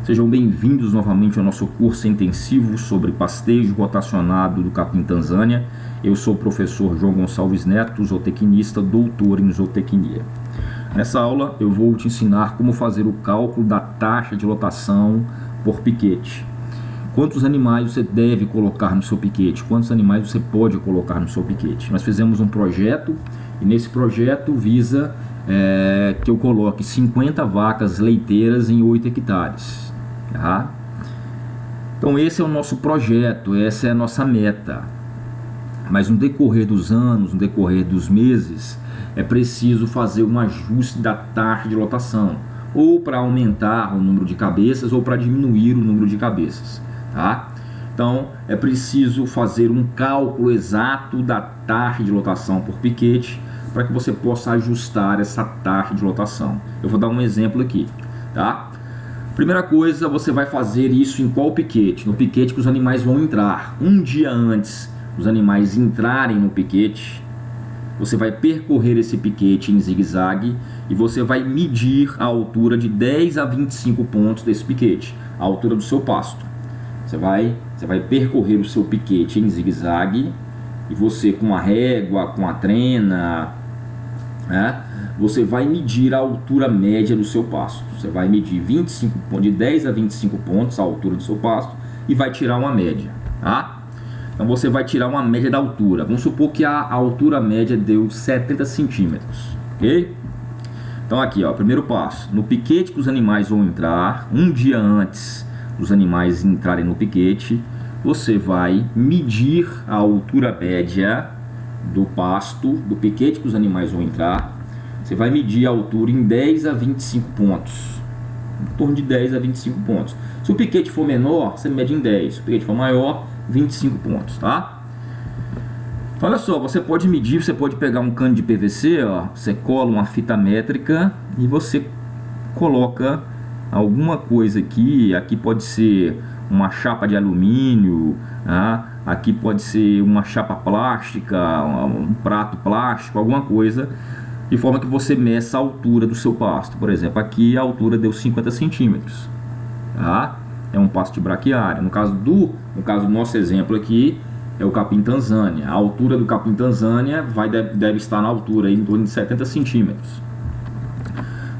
Sejam bem-vindos novamente ao nosso curso intensivo sobre pastejo rotacionado do capim Tanzânia. Eu sou o professor João Gonçalves Neto, zootecnista, doutor em zootecnia. Nessa aula eu vou te ensinar como fazer o cálculo da taxa de lotação por piquete. Quantos animais você deve colocar no seu piquete? Quantos animais você pode colocar no seu piquete? Nós fizemos um projeto e nesse projeto visa que eu coloque 50 vacas leiteiras em 8 hectares. Tá? Então esse é o nosso projeto, essa é a nossa meta. Mas no decorrer dos anos, no decorrer dos meses, é preciso fazer um ajuste da taxa de lotação, ou para aumentar o número de cabeças ou para diminuir o número de cabeças. Tá? Então é preciso fazer um cálculo exato da taxa de lotação por piquete para que você possa ajustar essa taxa de lotação. Eu vou dar um exemplo aqui. Tá? Primeira coisa, você vai fazer isso em qual piquete? No piquete que os animais vão entrar. Um dia antes dos animais entrarem no piquete, você vai percorrer esse piquete em zigue-zague e você vai medir a altura de 10 a 25 pontos desse piquete, a altura do seu pasto. Você vai percorrer o seu piquete em zigue-zague e você, com a régua, com a trena, né, você vai medir a altura média do seu pasto. Você vai medir de 10 a 25 pontos a altura do seu pasto e vai tirar uma média. Tá? Então você vai tirar uma média da altura. Vamos supor que a altura média deu 70 centímetros. Ok? Então aqui, ó, primeiro passo. No piquete que os animais vão entrar, um dia antes dos animais entrarem no piquete, você vai medir a altura média do pasto, do piquete que os animais vão entrar. Você vai medir a altura em 10 a 25 pontos. Em torno de 10 a 25 pontos. Se o piquete for menor, você mede em 10. Se o piquete for maior, 25 pontos, tá? Olha só, você pode medir, você pode pegar um cano de PVC, ó, você cola uma fita métrica e você coloca alguma coisa aqui. Aqui pode ser uma chapa de alumínio, tá? Aqui pode ser uma chapa plástica, um prato plástico, alguma coisa, de forma que você meça a altura do seu pasto. Por exemplo, aqui a altura deu 50 centímetros. Tá? É um pasto de braquiária. No caso do nosso exemplo aqui, é o capim Tanzânia. A altura do capim Tanzânia deve estar na altura aí, em torno de 70 centímetros.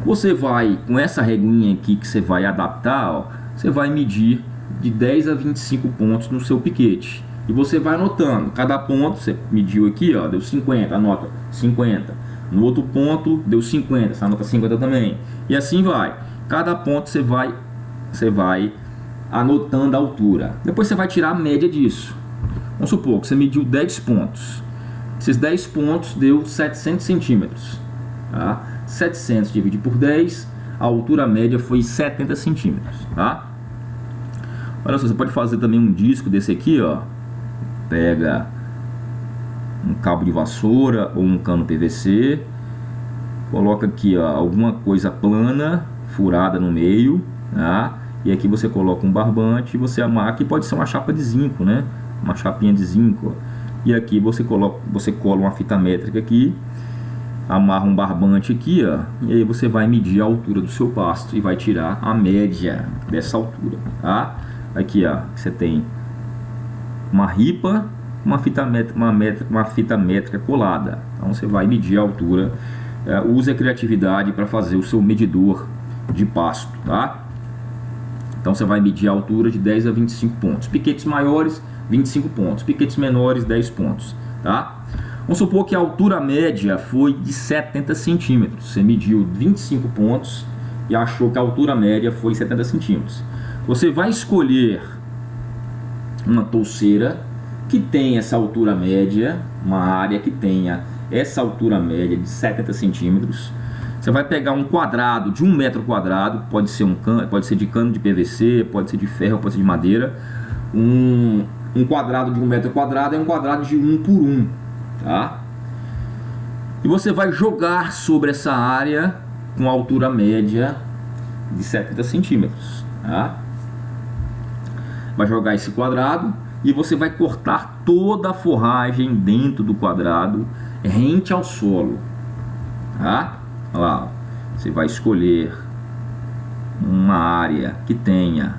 Você vai, com essa reguinha aqui que você vai adaptar, ó, você vai medir de 10 a 25 pontos no seu piquete. E você vai anotando. Cada ponto, você mediu aqui, ó, deu 50, anota 50. No outro ponto deu 50, você anota 50 também. E assim vai. Cada ponto você vai anotando a altura. Depois você vai tirar a média disso. Vamos supor que você mediu 10 pontos. Esses 10 pontos deu 700 centímetros. Tá? 700 dividido por 10, a altura média foi 70 centímetros. Tá? Olha só, você pode fazer também um disco desse aqui, ó. Pega um cabo de vassoura ou um cano PVC, coloca aqui, ó, alguma coisa plana, furada no meio, tá? E aqui você coloca um barbante e você amarra. Aqui pode ser uma chapa de zinco, né? Uma chapinha de zinco, ó. E aqui você cola uma fita métrica aqui, amarra um barbante aqui, ó, e aí você vai medir a altura do seu pasto e vai tirar a média dessa altura, tá? Aqui, ó, você tem uma ripa, uma fita métrica colada. Então você vai medir a altura. Use a criatividade para fazer o seu medidor de pasto, tá? Então você vai medir a altura de 10 a 25 pontos. Piquetes maiores, 25 pontos. Piquetes menores, 10 pontos, tá? Vamos supor que a altura média foi de 70 centímetros. Você mediu 25 pontos e achou que a altura média foi 70 centímetros. Você vai escolher uma touceira que tem essa altura média, uma área que tenha essa altura média de 70 centímetros. Você vai pegar um quadrado de 1 metro quadrado, pode ser de cano de PVC, pode ser de ferro, pode ser de madeira. Um quadrado de 1 metro quadrado é um quadrado de 1 por 1, tá? E você vai jogar sobre essa área com a altura média de 70 centímetros, tá? Vai jogar esse quadrado e você vai cortar toda a forragem dentro do quadrado rente ao solo, tá? Olha lá, você vai escolher uma área que tenha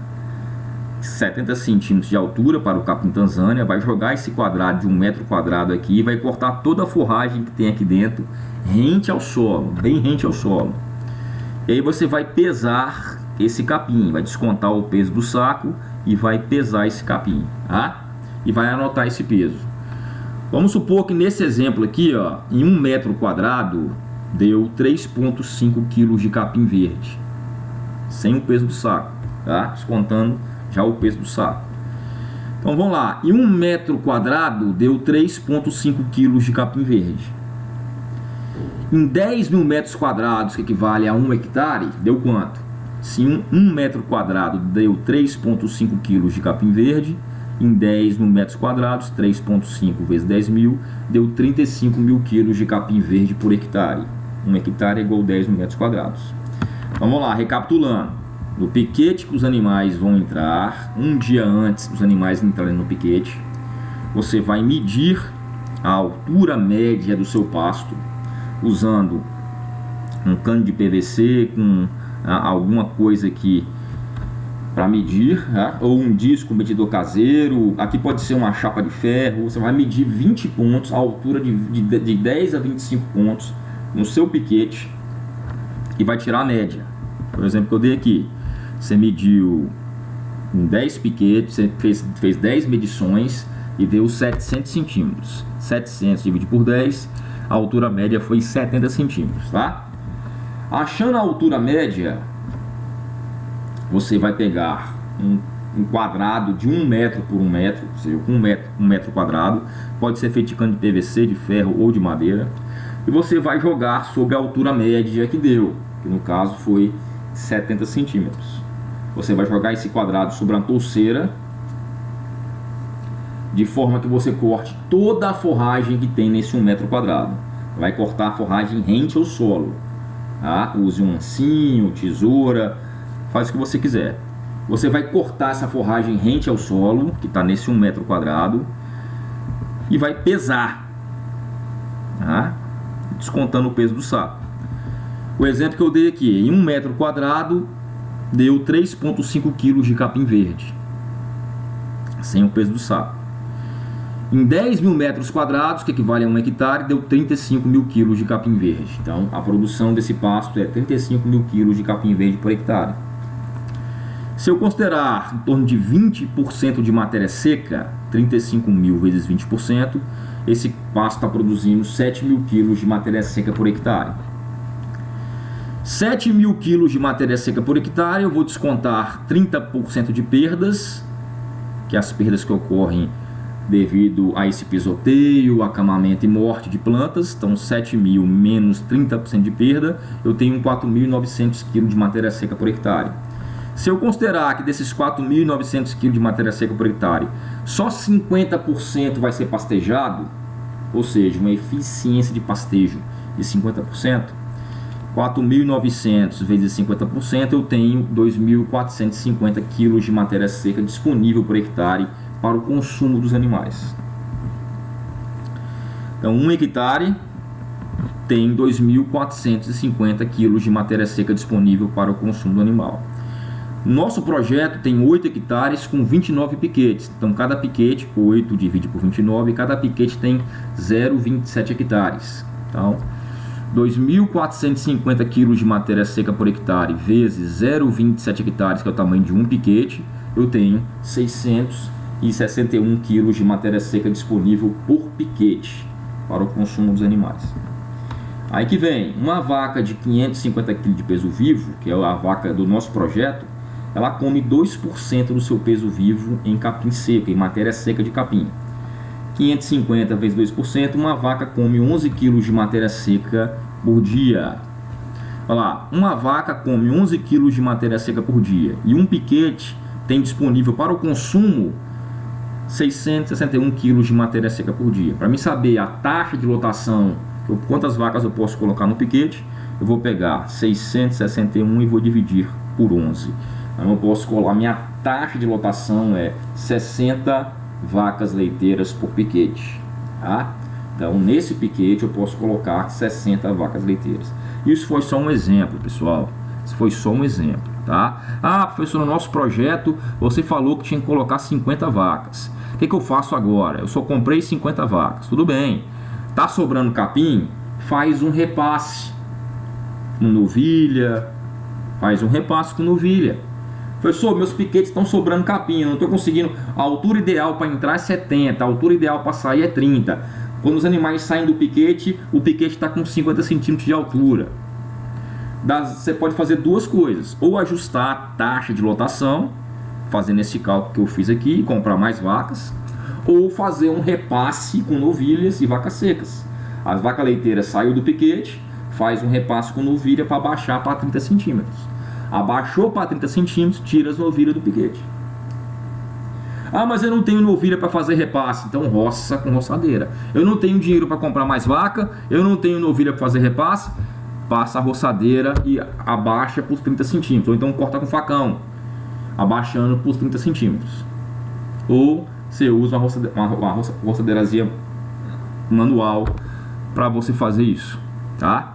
70 centímetros de altura para o capim Tanzânia, vai jogar esse quadrado de 1 metro quadrado aqui e vai cortar toda a forragem que tem aqui dentro rente ao solo, bem rente ao solo. E aí você vai pesar esse capim, vai descontar o peso do saco e vai pesar esse capim, tá? E vai anotar esse peso. Vamos supor que nesse exemplo aqui, ó, em 1 metro quadrado deu 3,5 kg de capim verde, sem o peso do saco, tá? Descontando já o peso do saco. Então vamos lá, em 1 metro quadrado deu 3,5 kg de capim verde. Em 10 mil metros quadrados, que equivale a 1 hectare, deu quanto? Se 1 metro quadrado deu 3,5 kg de capim verde, em 10 mil metros quadrados, 3,5 vezes 10 mil, deu 35 mil quilos de capim verde por hectare. 1 hectare é igual a 10 mil metros quadrados. Vamos lá, recapitulando. No piquete que os animais vão entrar, um dia antes dos animais entrarem no piquete, você vai medir a altura média do seu pasto, usando um cano de PVC com alguma coisa aqui para medir, tá? Ou um disco medidor caseiro. Aqui pode ser uma chapa de ferro. Você vai medir 20 pontos, a altura de 10 a 25 pontos no seu piquete e vai tirar a média. Por exemplo, que eu dei aqui, você mediu em 10 piquetes, você fez 10 medições e deu 700 centímetros. 700 dividido por 10, a altura média foi 70 centímetros, tá? Achando a altura média, você vai pegar um quadrado de 1 metro por 1 metro, ou seja, 1 metro quadrado, pode ser feito de cano de PVC, de ferro ou de madeira, e você vai jogar sobre a altura média que deu, que no caso foi 70 centímetros. Você vai jogar esse quadrado sobre uma touceira, de forma que você corte toda a forragem que tem nesse 1 metro quadrado. Vai cortar a forragem rente ao solo, tá? Use um ancinho, tesoura, faz o que você quiser. Você vai cortar essa forragem rente ao solo, que está nesse 1 metro quadrado, e vai pesar, tá? Descontando o peso do saco. O exemplo que eu dei aqui, em 1 metro quadrado deu 3,5 kg de capim verde, sem o peso do saco. Em 10 mil metros quadrados, que equivale a 1 hectare, deu 35 mil quilos de capim verde. Então, a produção desse pasto é 35 mil quilos de capim verde por hectare. Se eu considerar em torno de 20% de matéria seca, 35 mil vezes 20%, esse pasto está produzindo 7 mil quilos de matéria seca por hectare. 7 mil quilos de matéria seca por hectare, eu vou descontar 30% de perdas, que é as perdas que ocorrem devido a esse pisoteio, acamamento e morte de plantas. Então 7 mil menos 30% de perda, eu tenho 4.900 kg de matéria seca por hectare. Se eu considerar que desses 4.900 kg de matéria seca por hectare, só 50% vai ser pastejado, ou seja, uma eficiência de pastejo de 50%, 4.900 vezes 50%, eu tenho 2.450 kg de matéria seca disponível por hectare para o consumo dos animais. Então 1 hectare tem 2.450 kg de matéria seca disponível para o consumo do animal. Nosso projeto tem 8 hectares com 29 piquetes. Então cada piquete, 8 divide por 29, cada piquete tem 0,27 hectares. Então 2.450 kg de matéria seca por hectare vezes 0,27 hectares, que é o tamanho de um piquete, eu tenho 661 kg de matéria seca disponível por piquete para o consumo dos animais. Aí que vem, uma vaca de 550 kg de peso vivo, que é a vaca do nosso projeto, ela come 2% do seu peso vivo em capim seco, em matéria seca de capim. 550 vezes 2%, uma vaca come 11 kg de matéria seca por dia. Olha lá, uma vaca come 11 kg de matéria seca por dia e um piquete tem disponível para o consumo 661 kg de matéria seca por dia. Para mim saber a taxa de lotação, quantas vacas eu posso colocar no piquete, eu vou pegar 661 e vou dividir por 11. Então eu posso colocar, a minha taxa de lotação é 60 vacas leiteiras por piquete, tá? Então nesse piquete eu posso colocar 60 vacas leiteiras. Isso foi só um exemplo, pessoal. Isso foi só um exemplo. tá? Ah, professor, no nosso projeto você falou que tinha que colocar 50 vacas. O que eu faço agora? Eu só comprei 50 vacas. Tudo bem. Tá sobrando capim? Faz um repasse com novilha. Faz um repasse com novilha. Professor, meus piquetes estão sobrando capim, eu não estou conseguindo. A altura ideal para entrar é 70, a altura ideal para sair é 30. Quando os animais saem do piquete, o piquete está com 50 centímetros de altura. Você pode fazer duas coisas: ou ajustar a taxa de lotação, fazendo esse cálculo que eu fiz aqui, comprar mais vacas, ou fazer um repasse com novilhas e vacas secas. As vacas leiteiras saem do piquete, faz um repasse com novilha para baixar para 30 centímetros. Abaixou para 30 centímetros, tira as novilhas do piquete. Ah, mas eu não tenho novilha para fazer repasse. Então roça com roçadeira. Eu não tenho dinheiro para comprar mais vaca, eu não tenho novilha para fazer repasse. Passa a roçadeira e abaixa por 30 centímetros. Ou então corta com facão, abaixando por 30 centímetros. Ou você usa uma roçadeirazinha manual para você fazer isso, tá?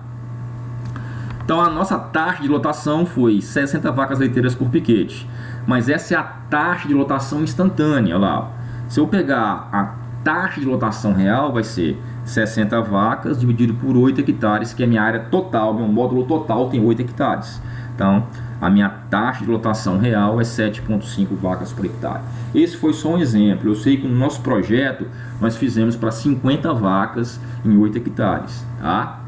Então a nossa taxa de lotação foi 60 vacas leiteiras por piquete. Mas essa é a taxa de lotação instantânea. Olha lá. Se eu pegar a taxa de lotação real, vai ser 60 vacas dividido por 8 hectares, que é a minha área total, meu módulo total tem 8 hectares. Então a minha taxa de lotação real é 7,5 vacas por hectare. Esse foi só um exemplo. Eu sei que no nosso projeto nós fizemos para 50 vacas em 8 hectares, tá?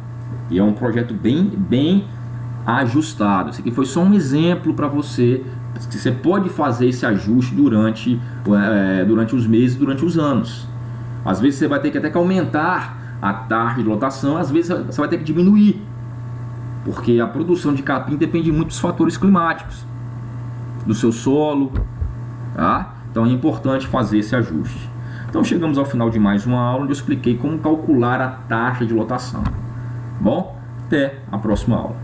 E é um projeto bem ajustado. Esse aqui foi só um exemplo para você, que você pode fazer esse ajuste durante os meses, durante os anos. Às vezes você vai ter que até aumentar a taxa de lotação, às vezes você vai ter que diminuir, porque a produção de capim depende muito dos fatores climáticos, do seu solo, tá? Então é importante fazer esse ajuste. Então chegamos ao final de mais uma aula onde eu expliquei como calcular a taxa de lotação. Bom, até a próxima aula.